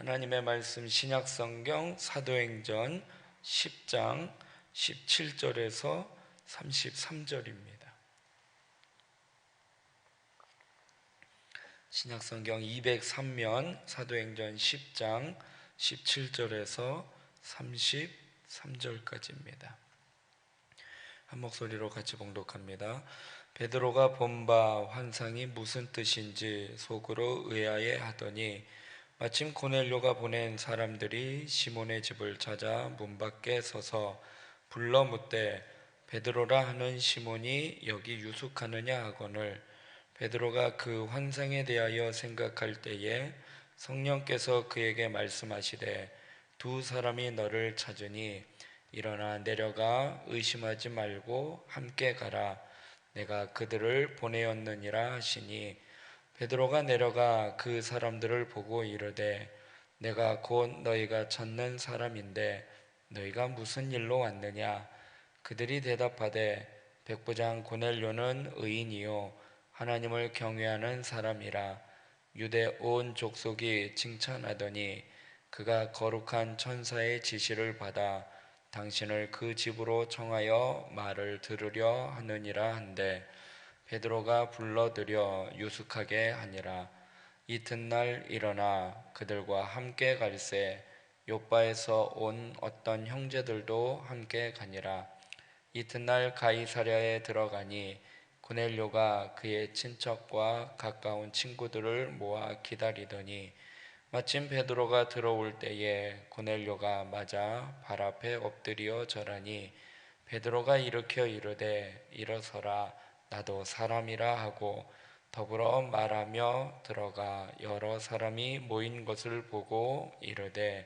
하나님의 말씀 신약성경 사도행전 10장 17절에서 33절입니다. 신약성경 203면 사도행전 10장 17절에서 33절까지입니다. 한 목소리로 같이 봉독합니다. 베드로가 본 바 환상이 무슨 뜻인지 속으로 의아해 하더니 마침 고넬료가 보낸 사람들이 시몬의 집을 찾아 문 밖에 서서 불러 묻되 베드로라 하는 시몬이 여기 유숙하느냐 하거늘 베드로가 그 환상에 대하여 생각할 때에 성령께서 그에게 말씀하시되 두 사람이 너를 찾으니 일어나 내려가 의심하지 말고 함께 가라 내가 그들을 보내었느니라 하시니 베드로가 내려가 그 사람들을 보고 이르되 내가 곧 너희가 찾는 사람인데 너희가 무슨 일로 왔느냐 그들이 대답하되 백부장 고넬료는 의인이요 하나님을 경외하는 사람이라 유대 온 족속이 칭찬하더니 그가 거룩한 천사의 지시를 받아 당신을 그 집으로 청하여 말을 들으려 하느니라 한데 베드로가 불러들여 유숙하게 하니라. 이튿날 일어나 그들과 함께 갈새 욥바에서 온 어떤 형제들도 함께 가니라. 이튿날 가이사랴에 들어가니 고넬료가 그의 친척과 가까운 친구들을 모아 기다리더니 마침 베드로가 들어올 때에 고넬료가 맞아 발 앞에 엎드려 절하니 베드로가 일으켜 이르되 일어서라 나도 사람이라 하고 더불어 말하며 들어가 여러 사람이 모인 것을 보고 이르되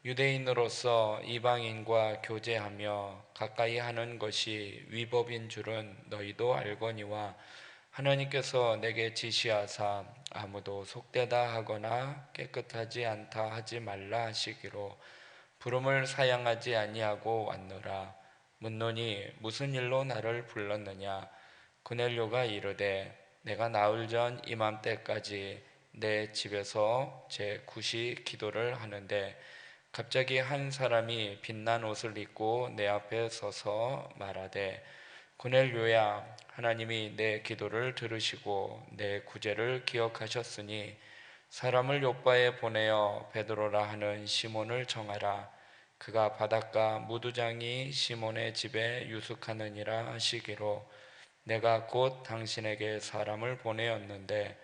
유대인으로서 이방인과 교제하며 가까이 하는 것이 위법인 줄은 너희도 알거니와 하나님께서 내게 지시하사 아무도 속되다 하거나 깨끗하지 않다 하지 말라 하시기로 부름을 사양하지 아니하고 왔노라. 묻노니 무슨 일로 나를 불렀느냐 고넬료가 이르되 내가 나흘 전 이맘때까지 내 집에서 제9시 기도를 하는데 갑자기 한 사람이 빛난 옷을 입고 내 앞에 서서 말하되 고넬료야 하나님이 내 기도를 들으시고 내 구제를 기억하셨으니 사람을 욥바에 보내어 베드로라 하는 시몬을 정하라 그가 바닷가 무두장이 시몬의 집에 유숙하느니라 하시기로 내가 곧 당신에게 사람을 보내었는데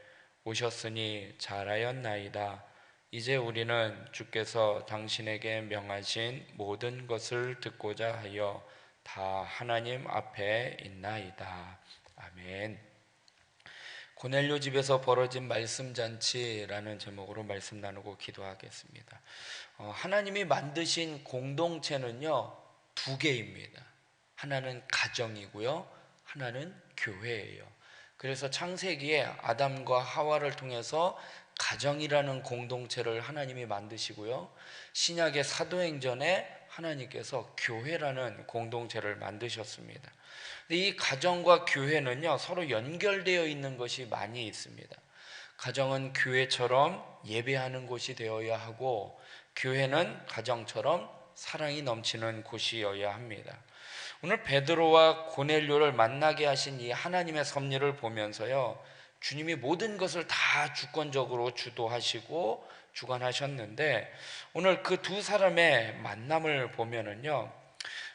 오셨으니 잘하였나이다. 이제 우리는 주께서 당신에게 명하신 모든 것을 듣고자 하여 다 하나님 앞에 있나이다. 아멘. 고넬료 집에서 벌어진 말씀잔치라는 제목으로 말씀 나누고 기도하겠습니다. 하나님이 만드신 공동체는요 두 개입니다. 하나는 가정이고요 하나는 교회예요. 그래서 창세기에 아담과 하와를 통해서 가정이라는 공동체를 하나님이 만드시고요 신약의 사도행전에 하나님께서 교회라는 공동체를 만드셨습니다. 근데 이 가정과 교회는요 서로 연결되어 있는 것이 많이 있습니다. 가정은 교회처럼 예배하는 곳이 되어야 하고 교회는 가정처럼 사랑이 넘치는 곳이어야 합니다. 오늘 베드로와 고넬료를 만나게 하신 이 하나님의 섭리를 보면서요 주님이 모든 것을 다 주권적으로 주도하시고 주관하셨는데 오늘 그 두 사람의 만남을 보면은요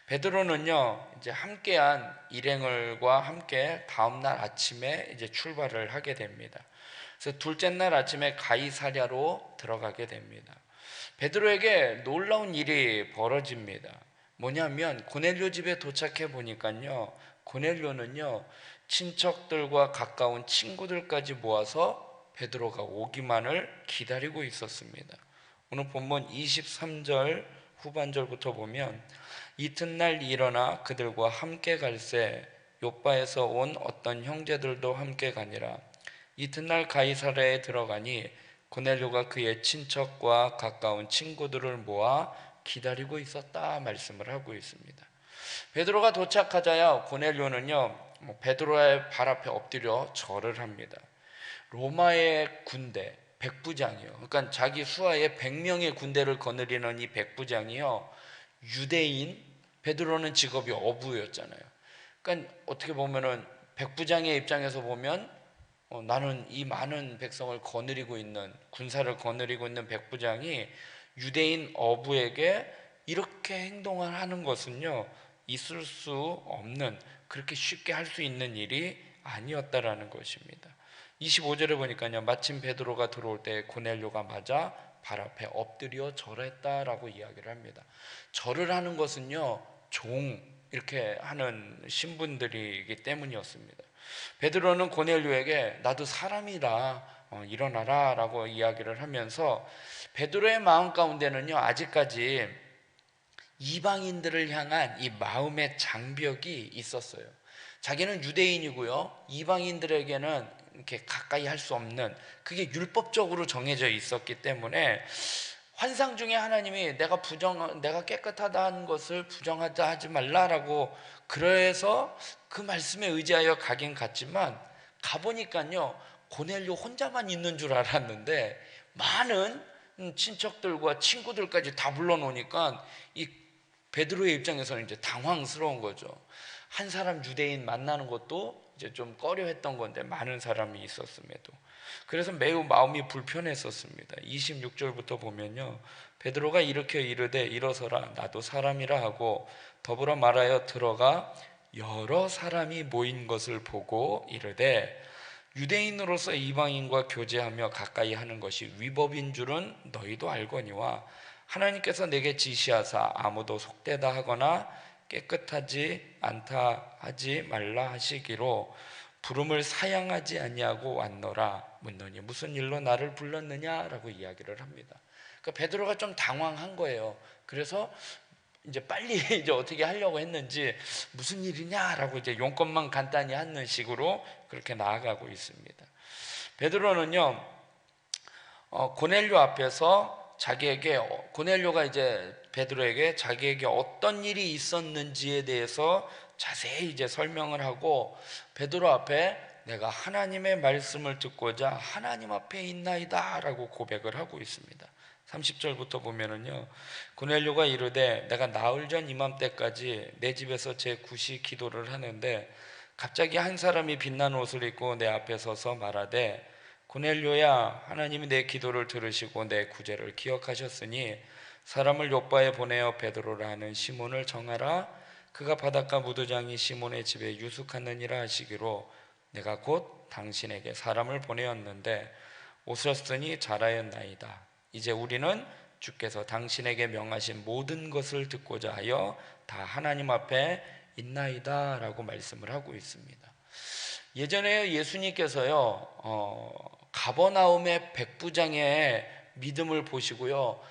베드로는요 이제 함께한 일행들과 함께 다음날 아침에 이제 출발을 하게 됩니다. 그래서 둘째 날 아침에 가이사랴로 들어가게 됩니다. 베드로에게 놀라운 일이 벌어집니다. 뭐냐면 고넬료 집에 도착해 보니까요 고넬료는요 친척들과 가까운 친구들까지 모아서 베드로가 오기만을 기다리고 있었습니다. 오늘 본문 23절 후반절부터 보면 이튿날 일어나 그들과 함께 갈새 욥바에서 온 어떤 형제들도 함께 가니라. 이튿날 가이사랴에 들어가니 고넬료가 그의 친척과 가까운 친구들을 모아 기다리고 있었다 말씀을 하고 있습니다. 베드로가 도착하자야 고넬료는요 베드로의 발 앞에 엎드려 절을 합니다. 로마의 군대 백부장이요. 그러니까 자기 수하에 100명의 군대를 거느리는 이 백부장이요, 유대인. 베드로는 직업이 어부였잖아요. 그러니까 어떻게 보면은 백부장의 입장에서 보면 나는 이 많은 백성을 거느리고 있는, 군사를 거느리고 있는 백부장이 유대인 어부에게 이렇게 행동을 하는 것은요, 있을 수 없는, 그렇게 쉽게 할 수 있는 일이 아니었다라는 것입니다. 25절에 보니까요, 마침 베드로가 들어올 때 고넬료가 맞아 발 앞에 엎드려 절했다라고 이야기를 합니다. 절을 하는 것은요, 이렇게 하는 신분들이기 때문이었습니다. 베드로는 고넬료에게 나도 사람이라 일어나라 라고 이야기를 하면서, 베드로의 마음 가운데는요, 아직까지 이방인들을 향한 이 마음의 장벽이 있었어요. 자기는 유대인이고요, 이방인들에게는 이렇게 가까이 할 수 없는, 그게 율법적으로 정해져 있었기 때문에 환상 중에 하나님이 내가 깨끗하다는 것을 부정하자 하지 말라라고, 그래서 그 말씀에 의지하여 가긴 갔지만, 가보니까요, 고넬료 혼자만 있는 줄 알았는데 많은 친척들과 친구들까지 다 불러놓으니까 이 베드로의 입장에서는 이제 당황스러운 거죠. 한 사람 유대인 만나는 것도 이제 좀 꺼려했던 건데 많은 사람이 있었음에도, 그래서 매우 마음이 불편했었습니다. 26절부터 보면요, 베드로가 일으켜 이르되 일어서라 나도 사람이라 하고 더불어 말하여 들어가 여러 사람이 모인 것을 보고 이르되, 유대인으로서 이방인과 교제하며 가까이 하는 것이 위법인 줄은 너희도 알거니와 하나님께서 내게 지시하사 아무도 속되다 하거나 깨끗하지 않다 하지 말라 하시기로 부름을 사양하지 아니하고 왔노라. 묻노니 무슨 일로 나를 불렀느냐라고 이야기를 합니다. 그러니까 베드로가 좀 당황한 거예요. 그래서 이제 빨리 이제 어떻게 하려고 했는지, 무슨 일이냐라고 이제 용건만 간단히 하는 식으로 그렇게 나아가고 있습니다. 베드로는요, 고넬료 앞에서 고넬료가 이제 베드로에게 자기에게 어떤 일이 있었는지에 대해서 자세히 이제 설명을 하고, 베드로 앞에 내가 하나님의 말씀을 듣고자 하나님 앞에 있나이다 라고 고백을 하고 있습니다. 30절부터 보면은요, 고넬료가 이르되 내가 나흘 전 이맘때까지 내 집에서 제 구시 기도를 하는데 갑자기 한 사람이 빛난 옷을 입고 내 앞에 서서 말하되, 고넬료야, 하나님이 내 기도를 들으시고 내 구제를 기억하셨으니 사람을 요바에 보내어 베드로라 하는 시몬을 정하라. 그가 바닷가 무도장이 시몬의 집에 유숙하느니라 하시기로 내가 곧 당신에게 사람을 보내었는데 오셨으니 잘하였나이다. 이제 우리는 주께서 당신에게 명하신 모든 것을 듣고자 하여 다 하나님 앞에 있나이다 라고 말씀을 하고 있습니다. 예전에 예수님께서요, 가버나움의 백부장의 믿음을 보시고요,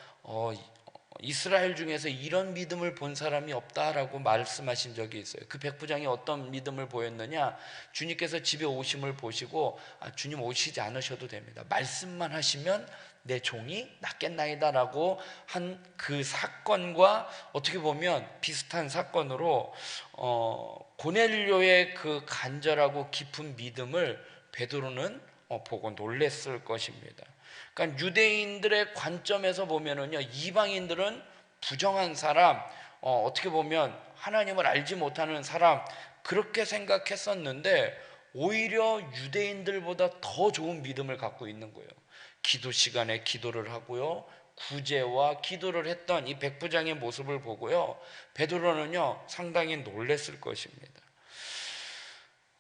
이스라엘 중에서 이런 믿음을 본 사람이 없다라고 말씀하신 적이 있어요. 그 백부장이 어떤 믿음을 보였느냐, 주님께서 집에 오심을 보시고 주님 오시지 않으셔도 됩니다, 말씀만 하시면 내 종이 낫겠나이다 라고 한 그 사건과 어떻게 보면 비슷한 사건으로 고넬료의 그 간절하고 깊은 믿음을 베드로는 보고 놀랬을 것입니다. 그러니까 유대인들의 관점에서 보면은요, 이방인들은 부정한 사람, 어떻게 보면 하나님을 알지 못하는 사람, 그렇게 생각했었는데 오히려 유대인들보다 더 좋은 믿음을 갖고 있는 거예요. 기도 시간에 기도를 하고요, 구제와 기도를 했던 이 백부장의 모습을 보고요, 베드로는요 상당히 놀랬을 것입니다.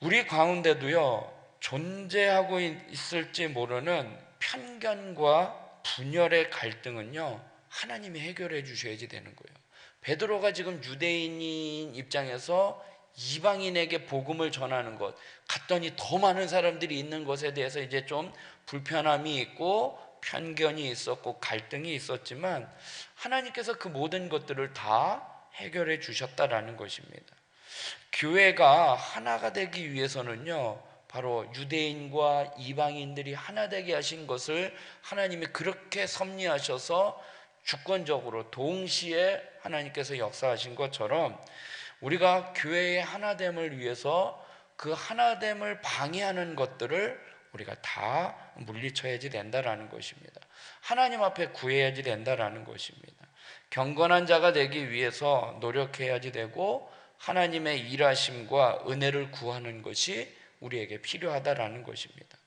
우리 가운데도요 존재하고 있을지 모르는 편견과 분열의 갈등은요 하나님이 해결해 주셔야지 되는 거예요. 베드로가 지금 유대인인 입장에서 이방인에게 복음을 전하는 것, 갔더니 더 많은 사람들이 있는 것에 대해서 이제 좀 불편함이 있고 편견이 있었고 갈등이 있었지만 하나님께서 그 모든 것들을 다 해결해 주셨다라는 것입니다. 교회가 하나가 되기 위해서는요 바로 유대인과 이방인들이 하나 되게 하신 것을 하나님이 그렇게 섭리하셔서 주권적으로 동시에 하나님께서 역사하신 것처럼 우리가 교회의 하나됨을 위해서 그 하나됨을 방해하는 것들을 우리가 다 물리쳐야지 된다라는 것입니다. 하나님 앞에 구해야지 된다라는 것입니다. 경건한 자가 되기 위해서 노력해야지 되고 하나님의 일하심과 은혜를 구하는 것이 우리에게 필요하다라는 것입니다.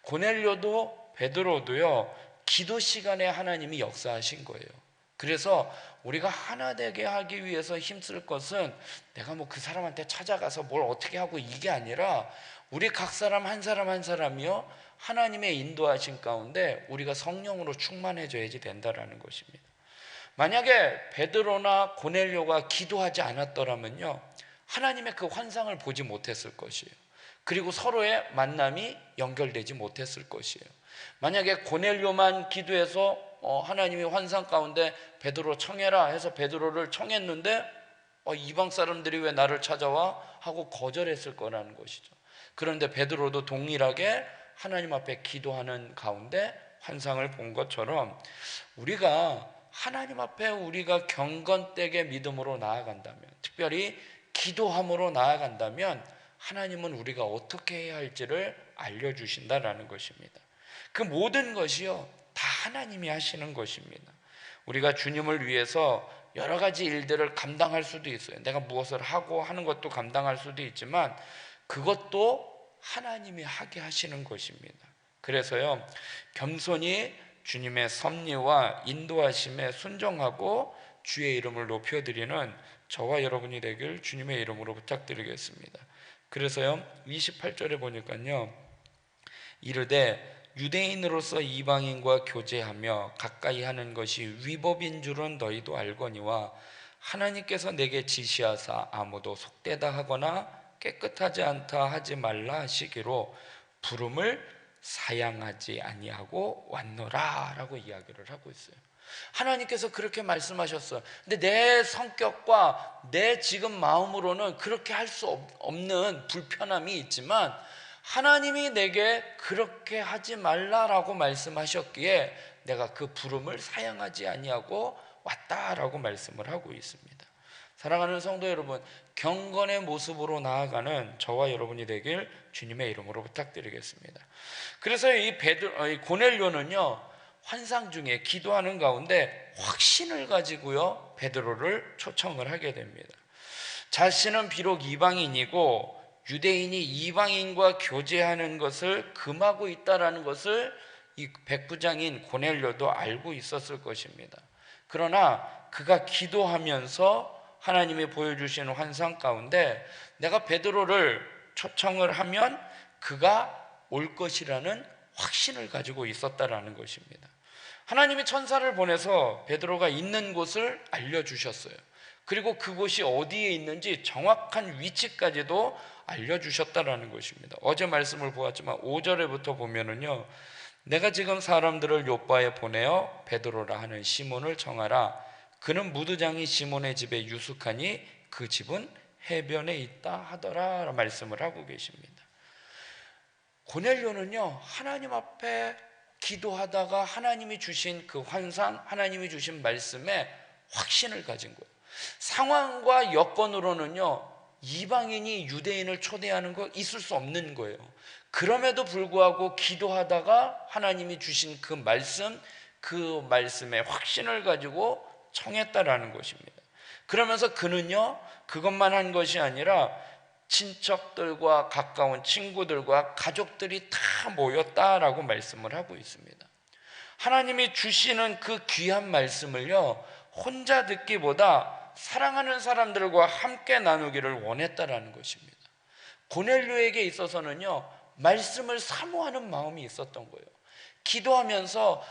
고넬료도 베드로도요, 기도 시간에 하나님이 역사하신 거예요. 그래서 우리가 하나 되게 하기 위해서 힘쓸 것은 내가 뭐 그 사람한테 찾아가서 뭘 어떻게 하고 이게 아니라 우리 각 사람 한 사람 한 사람이요, 하나님의 인도하신 가운데 우리가 성령으로 충만해져야지 된다라는 것입니다. 만약에 베드로나 고넬료가 기도하지 않았더라면요, 하나님의 그 환상을 보지 못했을 것이에요. 그리고 서로의 만남이 연결되지 못했을 것이에요. 만약에 고넬료만 기도해서 하나님이 환상 가운데 베드로 청해라 해서 베드로를 청했는데 이방 사람들이 왜 나를 찾아와? 하고 거절했을 거라는 것이죠. 그런데 베드로도 동일하게 하나님 앞에 기도하는 가운데 환상을 본 것처럼 우리가 하나님 앞에 우리가 경건되게 믿음으로 나아간다면, 특별히 기도함으로 나아간다면 하나님은 우리가 어떻게 해야 할지를 알려주신다라는 것입니다. 그 모든 것이요, 다 하나님이 하시는 것입니다. 우리가 주님을 위해서 여러 가지 일들을 감당할 수도 있어요. 내가 무엇을 하고 하는 것도 감당할 수도 있지만 그것도 하나님이 하게 하시는 것입니다. 그래서요, 겸손히 주님의 섭리와 인도하심에 순종하고 주의 이름을 높여드리는 저와 여러분이 되길 주님의 이름으로 부탁드리겠습니다. 그래서요, 28절에 보니까요, 이르되 유대인으로서 이방인과 교제하며 가까이 하는 것이 위법인 줄은 너희도 알거니와 하나님께서 내게 지시하사 아무도 속되다 하거나 깨끗하지 않다 하지 말라 하시기로 부름을 사양하지 아니하고 왔노라 라고 이야기를 하고 있어요. 하나님께서 그렇게 말씀하셨어요. 근데 내 성격과 내 지금 마음으로는 그렇게 할 수 없는 불편함이 있지만 하나님이 내게 그렇게 하지 말라라고 말씀하셨기에 내가 그 부름을 사양하지 아니하고 왔다라고 말씀을 하고 있습니다. 사랑하는 성도 여러분, 경건의 모습으로 나아가는 저와 여러분이 되길 주님의 이름으로 부탁드리겠습니다. 그래서 이 고넬료는요, 환상 중에 기도하는 가운데 확신을 가지고요, 베드로를 초청을 하게 됩니다. 자신은 비록 이방인이고 유대인이 이방인과 교제하는 것을 금하고 있다라는 것을 이 백부장인 고넬료도 알고 있었을 것입니다. 그러나 그가 기도하면서 하나님이 보여주시는 환상 가운데 내가 베드로를 초청을 하면 그가 올 것이라는 확신을 가지고 있었다라는 것입니다. 하나님이 천사를 보내서 베드로가 있는 곳을 알려주셨어요. 그리고 그곳이 어디에 있는지 정확한 위치까지도 알려주셨다라는 것입니다. 어제 말씀을 보았지만 5절에부터 보면은요, 내가 지금 사람들을 요바에 보내어 베드로라 하는 시몬을 청하라. 그는 무두장이 시몬의 집에 유숙하니 그 집은 해변에 있다 하더라 말씀을 하고 계십니다. 고넬료는요, 하나님 앞에 기도하다가 하나님이 주신 그 환상, 하나님이 주신 말씀에 확신을 가진 거예요. 상황과 여건으로는요, 이방인이 유대인을 초대하는 거 있을 수 없는 거예요. 그럼에도 불구하고 기도하다가 하나님이 주신 그 말씀에 확신을 가지고 청했다라는 것입니다. 그러면서 그는요, 그것만 한 것이 아니라 친척들과 가까운 친구들과 가족들이 다 모였다라고 말씀을 하고 있습니다. 하나님이 주시는 그 귀한 말씀을요, 혼자 듣기보다 사랑하는 사람들과 함께 나누기를 원했다라는 것입니다. 고넬료에게 있어서는요, 말씀을 사모하는 마음이 있었던 거예요. 기도하면서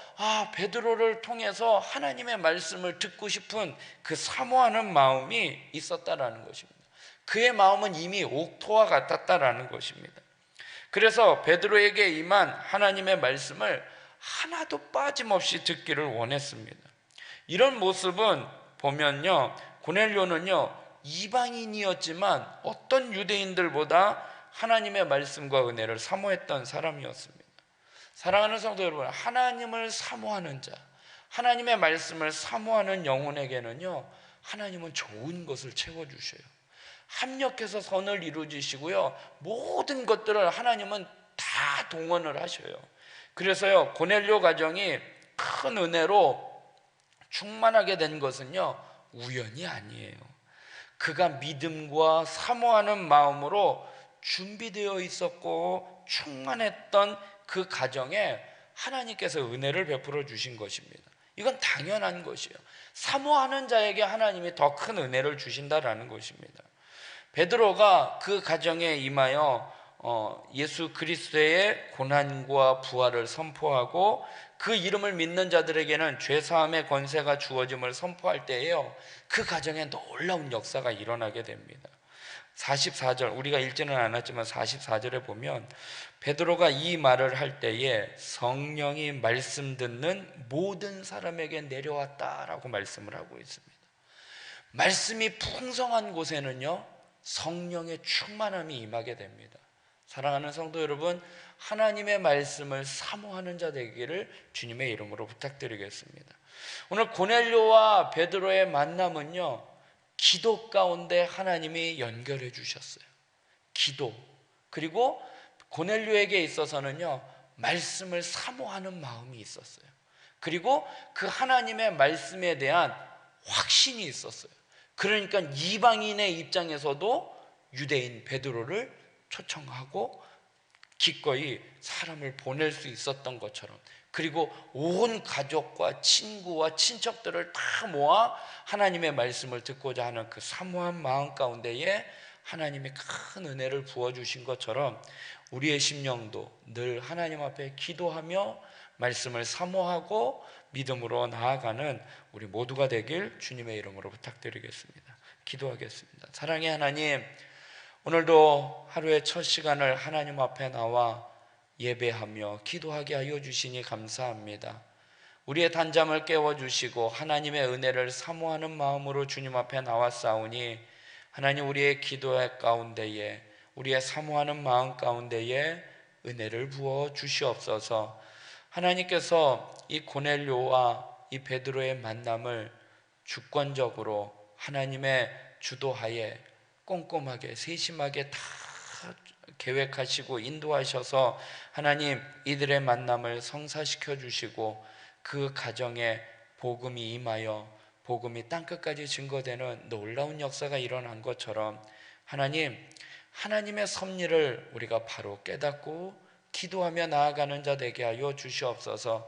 베드로를 통해서 하나님의 말씀을 듣고 싶은 그 사모하는 마음이 있었다라는 것입니다. 그의 마음은 이미 옥토와 같았다라는 것입니다. 그래서 베드로에게 임한 하나님의 말씀을 하나도 빠짐없이 듣기를 원했습니다. 이런 모습은 보면요, 고넬료는요, 이방인이었지만 어떤 유대인들보다 하나님의 말씀과 은혜를 사모했던 사람이었습니다. 사랑하는 성도 여러분, 하나님을 사모하는 자, 하나님의 말씀을 사모하는 영혼에게는요, 하나님은 좋은 것을 채워주셔요. 합력해서 선을 이루어주시고요, 모든 것들을 하나님은 다 동원을 하셔요. 그래서요, 고넬료 가정이 큰 은혜로 충만하게 된 것은요, 우연이 아니에요. 그가 믿음과 사모하는 마음으로 준비되어 있었고 충만했던 그 가정에 하나님께서 은혜를 베풀어 주신 것입니다. 이건 당연한 것이에요. 사모하는 자에게 하나님이 더 큰 은혜를 주신다라는 것입니다. 베드로가 그 가정에 임하여 예수 그리스도의 고난과 부활을 선포하고 그 이름을 믿는 자들에게는 죄사함의 권세가 주어짐을 선포할 때에요, 그 가정에 놀라운 역사가 일어나게 됩니다. 44절, 우리가 읽지는 않았지만 44절에 보면 베드로가 이 말을 할 때에 성령이 말씀 듣는 모든 사람에게 내려왔다라고 말씀을 하고 있습니다. 말씀이 풍성한 곳에는요, 성령의 충만함이 임하게 됩니다. 사랑하는 성도 여러분, 하나님의 말씀을 사모하는 자 되기를 주님의 이름으로 부탁드리겠습니다. 오늘 고넬료와 베드로의 만남은요, 기도 가운데 하나님이 연결해 주셨어요. 기도. 그리고 고넬료에게 있어서는요, 말씀을 사모하는 마음이 있었어요. 그리고 그 하나님의 말씀에 대한 확신이 있었어요. 그러니까 이방인의 입장에서도 유대인 베드로를 초청하고 기꺼이 사람을 보낼 수 있었던 것처럼, 그리고 온 가족과 친구와 친척들을 다 모아 하나님의 말씀을 듣고자 하는 그 사모한 마음 가운데에 하나님이 큰 은혜를 부어주신 것처럼 우리의 심령도 늘 하나님 앞에 기도하며 말씀을 사모하고 믿음으로 나아가는 우리 모두가 되길 주님의 이름으로 부탁드리겠습니다. 기도하겠습니다. 사랑의 하나님, 오늘도 하루의 첫 시간을 하나님 앞에 나와 예배하며 기도하게 하여 주시니 감사합니다. 우리의 단잠을 깨워주시고 하나님의 은혜를 사모하는 마음으로 주님 앞에 나왔사오니 하나님, 우리의 기도의 가운데에, 우리의 사모하는 마음 가운데에 은혜를 부어 주시옵소서. 하나님께서 이 고넬료와 이 베드로의 만남을 주권적으로 하나님의 주도하에 꼼꼼하게 세심하게 다 계획하시고 인도하셔서 하나님, 이들의 만남을 성사시켜 주시고 그 가정에 복음이 임하여 복음이 땅끝까지 증거되는 놀라운 역사가 일어난 것처럼 하나님, 하나님의 섭리를 우리가 바로 깨닫고 기도하며 나아가는 자 되게 하여 주시옵소서.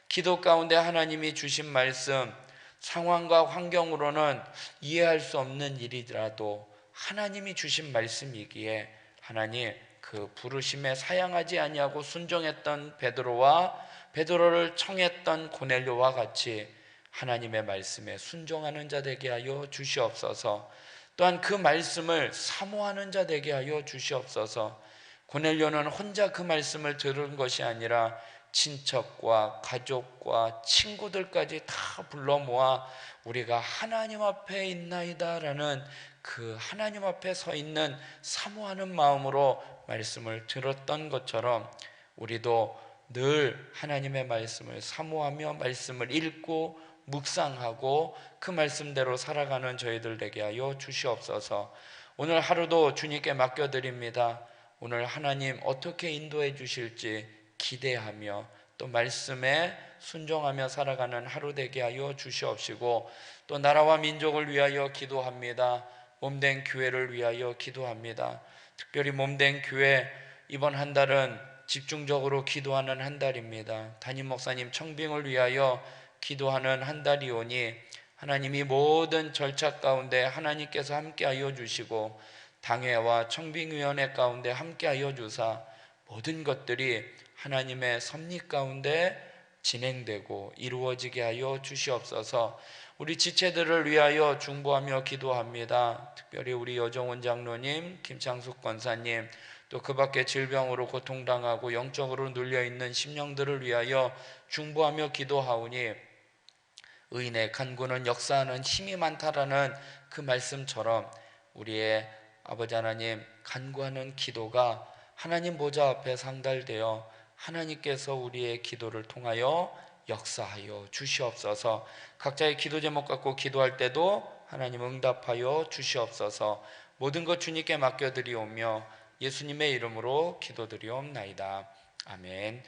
기도 가운데 하나님이 주신 말씀, 상황과 환경으로는 이해할 수 없는 일이라도 하나님이 주신 말씀이기에 하나님, 그 부르심에 사양하지 아니하고 순종했던 베드로와 베드로를 청했던 고넬료와 같이 하나님의 말씀에 순종하는 자 되게 하여 주시옵소서. 또한 그 말씀을 사모하는 자 되게 하여 주시옵소서. 고넬료는 혼자 그 말씀을 들은 것이 아니라 친척과 가족과 친구들까지 다 불러 모아 우리가 하나님 앞에 있나이다라는 그 하나님 앞에 서 있는 사모하는 마음으로 말씀을 들었던 것처럼 우리도 늘 하나님의 말씀을 사모하며 말씀을 읽고 묵상하고 그 말씀대로 살아가는 저희들 되게 하여 주시옵소서. 오늘 하루도 주님께 맡겨드립니다. 오늘 하나님 어떻게 인도해 주실지 기대하며 또 말씀에 순종하며 살아가는 하루 되게 하여 주시옵시고, 또 나라와 민족을 위하여 기도합니다. 몸된 교회를 위하여 기도합니다. 특별히 몸된 교회, 이번 한 달은 집중적으로 기도하는 한 달입니다. 담임 목사님 청빙을 위하여 기도하는 한 달이오니 하나님이 모든 절차 가운데 하나님께서 함께하여 주시고 당회와 청빙위원회 가운데 함께하여 주사 모든 것들이 하나님의 섭리 가운데 진행되고 이루어지게 하여 주시옵소서. 우리 지체들을 위하여 중보하며 기도합니다. 특별히 우리 여정원 장로님, 김창숙 권사님, 또 그 밖에 질병으로 고통당하고 영적으로 눌려있는 심령들을 위하여 중보하며 기도하오니 의인의 간구는 역사하는 힘이 많다라는 그 말씀처럼 우리의 아버지 하나님, 간구하는 기도가 하나님 보좌 앞에 상달되어 하나님께서 우리의 기도를 통하여 역사하여 주시옵소서. 각자의 기도 제목 갖고 기도할 때도 하나님 응답하여 주시옵소서. 모든 것 주님께 맡겨드리오며 예수님의 이름으로 기도드리옵나이다. 아멘.